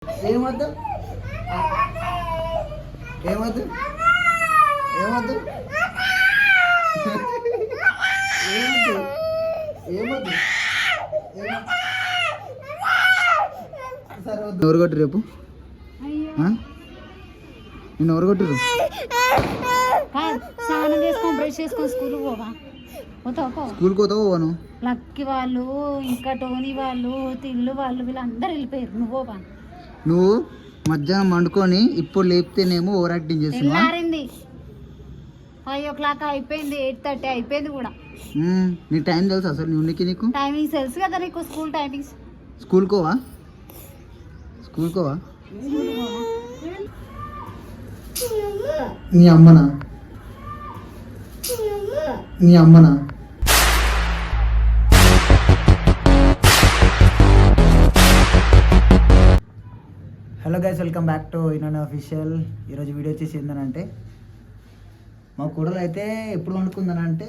ఏమద్దు ఏమద్దు ఏమద్దు ఏమద్దు సరే ఎవరు కొట్టు రేపు నేను ఎవరు కొట్టిరు స్నానం చేసుకొని బ్రష్ చేసుకొని స్కూల్కి పోవా స్కూల్కి పోతావు పోను లక్కి వాళ్ళు ఇంకా టోనీ వాళ్ళు తిల్లు వాళ్ళు వీళ్ళందరూ వెళ్ళిపోయారు నువ్వు పోవా నువ్వు మధ్యాహ్నం వండుకొని ఇప్పుడు లేపితేనేమో ఓవర్ యాక్టింగ్ చేస్తున్నావు. తెల్లారింది 5 అయిపోయింది, 8:30 అయిపోయింది కూడా. నీ టైం తెలుసు అసలు నీకు టైమింగ్స్ తెలుసు కదా నీకు స్కూల్ టైమింగ్స్. స్కూల్కోవా నీ అమ్మనా hello guys, welcome back to ఇనాన్ అఫీషియల్. ఈరోజు వీడియో వచ్చేసి ఏంటంటే మా కూడలు అయితే ఎప్పుడు వండుకుందనంటే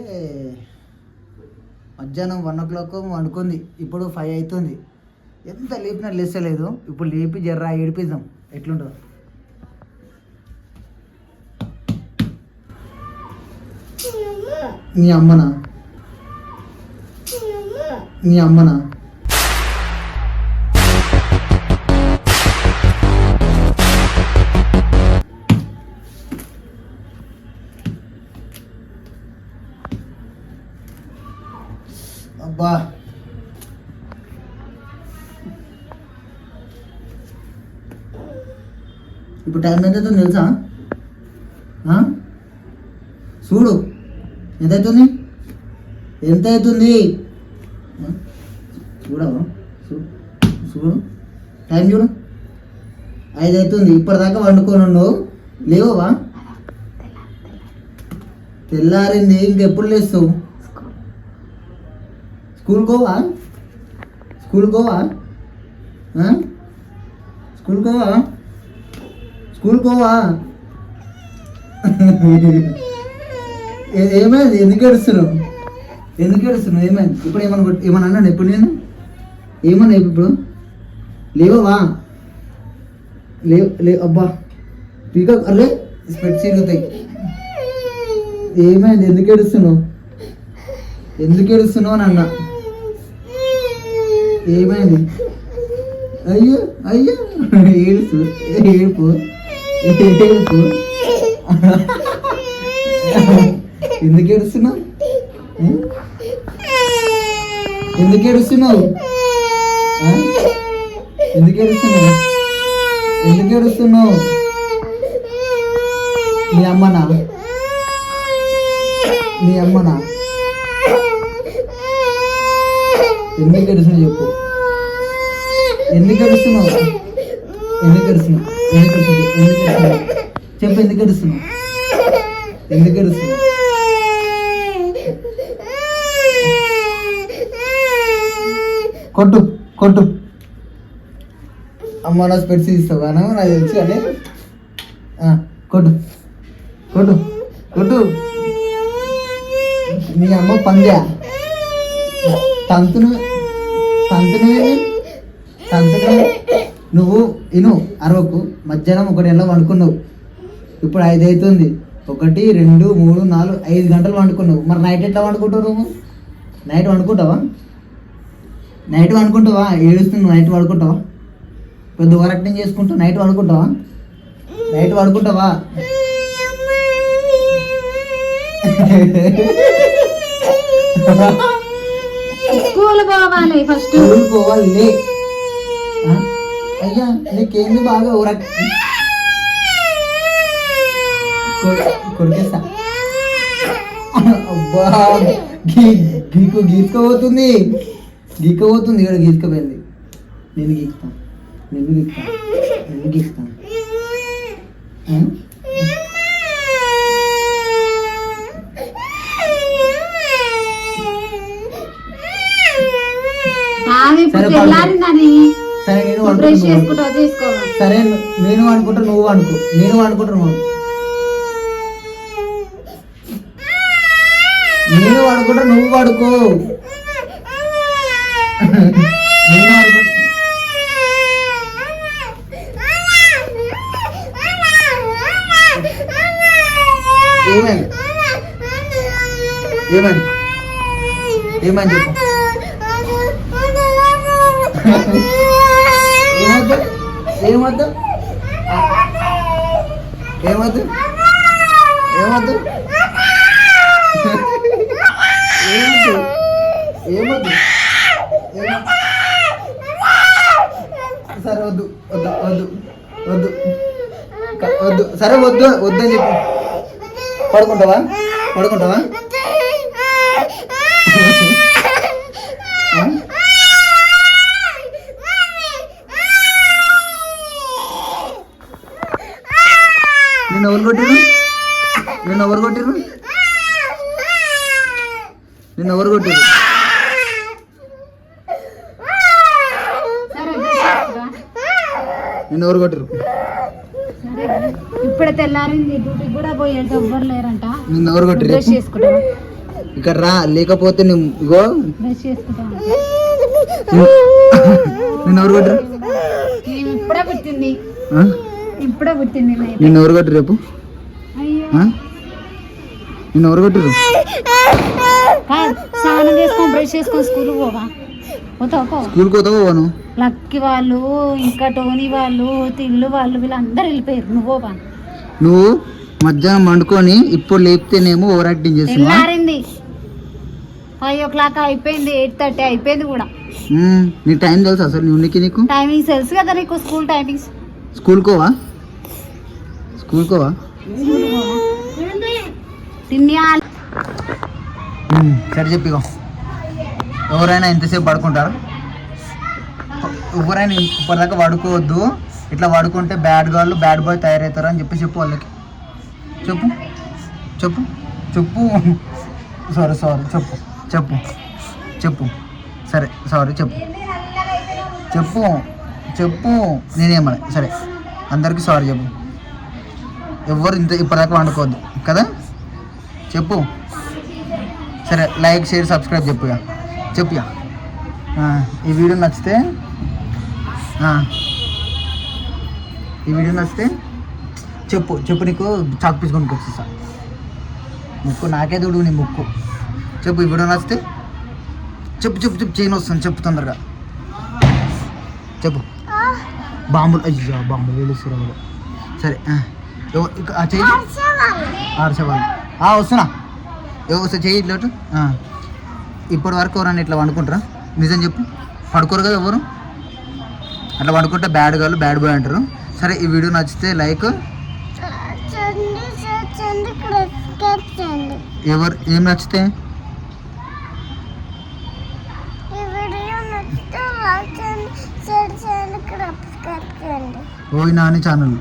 మధ్యాహ్నం 1 o'clock వండుకుంది. ఇప్పుడు 5 అవుతుంది. ఎంత లేపినా లేస్తలేదు. ఇప్పుడు లేపి జర్రా ఏడిపిద్దాం ఎట్లుంటుందో. నీ అమ్మనా అబ్బా ఇప్పుడు టైం ఎంత అవుతుంది తెలుసా? చూడు ఎంత అవుతుంది చూడవా? చూడు టైం చూడు, 5 అవుతుంది. ఇప్పటిదాకా వండుకొని ఉండవు, లేవవా? తెల్లారింది, ఇంకెప్పుడు లేస్తావు? స్కూల్కోవా ఏమైంది? ఎందుకు ఏడుస్తున్నావు? ఏమైంది? ఇప్పుడు ఏమన్నా అన్నాను? ఎప్పుడు నేను ఏమన్నా ఇప్పుడు లేవవా? అబ్బా పీక అరే స్పెట్స్ ఇరుగుతాయి. ఏమైంది? ఎందుకు ఏడుస్తున్నావు అని అన్నా. ఏమైంది? అయ్యో ఏడుపు ఎందుకు ఏడుస్తున్నావు? నీ అమ్మనా ఎందుకు ఏడుస్తున్నావు చెప్పు. ఎందుకు ఏడుస్తున్నావు చెప్పు. ఎందుకు ఏడుస్తున్నావు? కొట్టు అమ్మ నా స్పెట్స్ ఇస్తావు కానీ నాకు తెలుసు కానీ కొట్టు. నీ అమ్మ పందా తంతును నువ్వు ఇను అరవకు. మధ్యాహ్నం 1 గంటలో వండుకున్నావు. ఇప్పుడు 5 అవుతుంది. 1, 2, 3, 4, 5 గంటలు వండుకున్నావు. మరి నైట్ ఎట్లా వండుకుంటావు నువ్వు? నైట్ వండుకుంటావా? ఏడుస్తుంది. నైట్ వండుకుంటావా? పెద్ద ఓవర్ యాక్టింగ్ చేసుకుంటావు. నైట్ వండుకుంటావా? స్కూల్ పోవాలి ఫస్ట్. అయ్యా నీకేంది బాగా ఓవర్ యాక్టింగ్? కొరికేస్తా. అబ్బా గీసుకోబోతుంది ఇక్కడ గీసుకుపోయింది. నేను గీక్తా. సరే నేను అనుకుంటా నువ్వు అనుకో. నేను అనుకుంటా నువ్వు పడుకో. ఏమైంది ఏమైంది ఏమైంది చెప్పు ఏమద్దు ఏమద్దు ఏమద్దు ఏమద్దు ఏమద్దు ఏమద్దు సరే వద్దు వద్దు వద్దు వద్దు వద్దు సరే వద్దు వద్దని చెప్పు పడుకుంటావా పడుకుంటావా నిన్ను ఎవరు కొట్టిరు నిన్ను ఎవరు కొట్టిరు నిన్ను ఎవరు కొట్టిరు నిన్ను ఎవరు కొట్టిరు ఇప్పుడే తెల్లారింది డ్యూటీకి కూడా పోయేది ఎవ్వరు లేరంట. నిన్ను ఎవరు కొట్టిరు బ్రష్ చేసుకుంటా ఇక్కడ రా లేకపోతే నువ్వు ఇగో బ్రష్ చేసుకుంటా నిన్ను ఎవరు కొట్టిరు ఇప్పుడే పుట్టింది ఇప్పుడే పుట్టింది నిన్ను ఎవరు కొట్టిరు రేపు అయ్యో నిన్ను ఎవరు కొట్టిరు స్నానం చేసుకొని బ్రష్ చేసుకొని స్కూల్కి పోవా పోతావు స్కూల్కి పోతావా పోను లక్కి వాళ్ళు ఇంకా టోనీ వాళ్ళు తిల్లు వాళ్ళు వీళ్ళందరూ వెళ్ళిపోయారు. నువ్వు పోవా నువ్వు మధ్యాహ్నం వండుకొని ఇప్పుడు లేపితేనేమో ఓవర్ యాక్టింగ్ చేస్తున్నా తెల్లారింది 5 అయిపోయింది 8:30 అయిపోయింది కూడా. నీ టైం తెలుసా అసలు నీకు టైమింగ్స్ తెలుసు కదా నీకు స్కూల్ టైమింగ్స్. స్కూల్కోవా స్కూల్కోవా తిన్యాలి సరే చెప్పిగో ఎవరైనా ఎంతసేపు పడుకుంటారు ఎవరైనా ఇప్పటిదాకా పడుకోవద్దు ఇట్లా పడుకుంటే బ్యాడ్ గర్ల్ బ్యాడ్ బాయ్ తయారవుతారు అని చెప్పు వాళ్ళకి చెప్పు చెప్పు చెప్పు సారీ చెప్పు చెప్పు చెప్పు సరే సారీ చెప్పు చెప్పు చెప్పు నేనేమన్నా సరే అందరికీ సారీ చెప్పు ఎవరు ఇప్పటిదాకా వండుకోవద్దు కదా చెప్పు సరే లైక్ షేర్ సబ్స్క్రైబ్ చెప్పుగా ఈ వీడియో నచ్చితే చెప్పు నీకు చాక్ పీస్ కొనుక్కొచ్చేసా ముక్కు నాకే దూడు నీ ముక్కు చెప్పు ఈ వీడియో నచ్చితే చెప్పు చేయను వస్తాను చెప్పు తొందరగా చెప్పు బాంబులు అయ్యా బాంబులు వేలుస్తున్నారు సరే చెయ్యి ఆర్చవాళ్ళు వస్తున్నా వస్తా చెయ్యి ఇట్లా ఇప్పటి వరకు ఎవరన్నా ఇట్లా వండుకుంటారా నిజం చెప్పు పడుకోరు కదా ఎవరు అట్లా వండుకుంటే బ్యాడ్ గర్ల్ బ్యాడ్ బాయ్ అంటారు. సరే ఈ వీడియో నచ్చితే లైక్ ఎవరు ఏం నచ్చితే ఓయ్ నాని ఛానల్